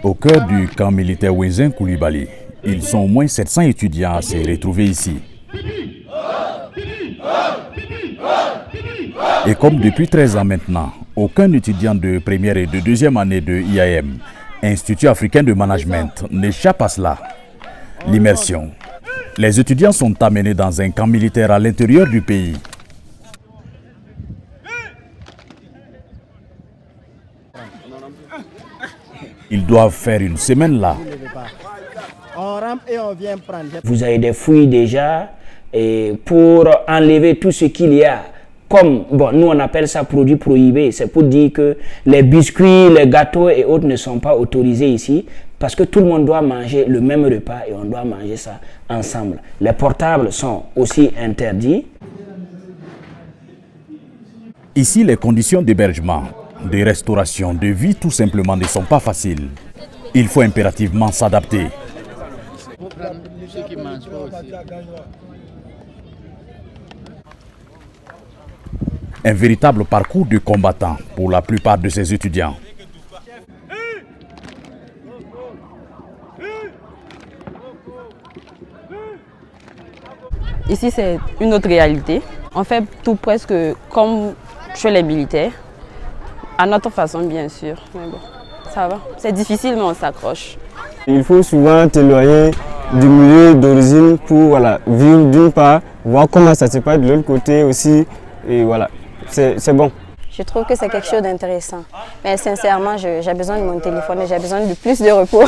Au cœur du camp militaire Wenzin Coulibaly, ils sont au moins 700 étudiants à se retrouver ici. Et comme depuis 13 ans maintenant, aucun étudiant de première et de deuxième année de IAM, Institut africain de management, n'échappe à cela. L'immersion. Les étudiants sont amenés dans un camp militaire à l'intérieur du pays. Ils doivent faire une semaine là. On rampe et on vient prendre. Vous avez des fouilles déjà et pour enlever tout ce qu'il y a. Comme, bon, nous on appelle ça produits prohibés. C'est pour dire que les biscuits, les gâteaux et autres ne sont pas autorisés ici. Parce que tout le monde doit manger le même repas et on doit manger ça ensemble. Les portables sont aussi interdits. Ici, les conditions d'hébergement, de restauration, de vie tout simplement ne sont pas faciles. Il faut impérativement s'adapter. Un véritable parcours de combattant pour la plupart de ces étudiants. Ici, c'est une autre réalité. On fait tout presque comme chez les militaires, à notre façon bien sûr. Mais bon, ça va. C'est difficile, mais on s'accroche. Il faut souvent t'éloigner du milieu d'origine pour vivre d'une part, voir comment ça se passe de l'autre côté aussi. Et voilà, c'est bon. Je trouve que c'est quelque chose d'intéressant. Mais sincèrement, j'ai besoin de mon téléphone et j'ai besoin de plus de repos.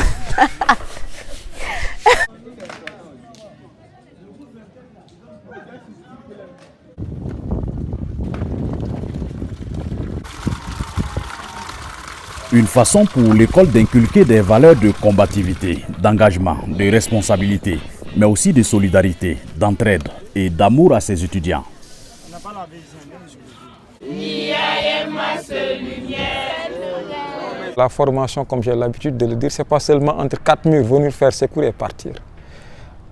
Une façon pour l'école d'inculquer des valeurs de combativité, d'engagement, de responsabilité, mais aussi de solidarité, d'entraide et d'amour à ses étudiants. La formation, comme j'ai l'habitude de le dire, ce n'est pas seulement entre quatre murs, venir faire ses cours et partir.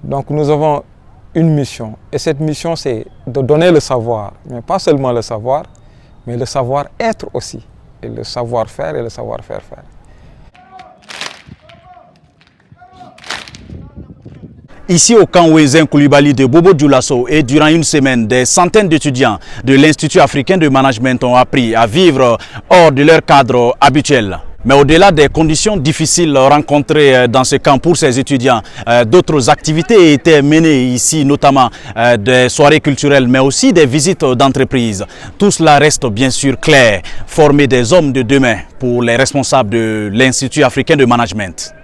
Donc nous avons une mission. Et cette mission, c'est de donner le savoir. Mais pas seulement le savoir, mais le savoir-être aussi. Et le savoir-faire et le savoir-faire faire. Ici au camp Wenzin Coulibaly de Bobo Dioulasso et durant une semaine, des centaines d'étudiants de l'Institut africain de management ont appris à vivre hors de leur cadre habituel. Mais au-delà des conditions difficiles rencontrées dans ce camp pour ces étudiants, d'autres activités étaient menées ici, notamment des soirées culturelles, mais aussi des visites d'entreprises. Tout cela reste bien sûr clair, former des hommes de demain pour les responsables de l'Institut africain de management.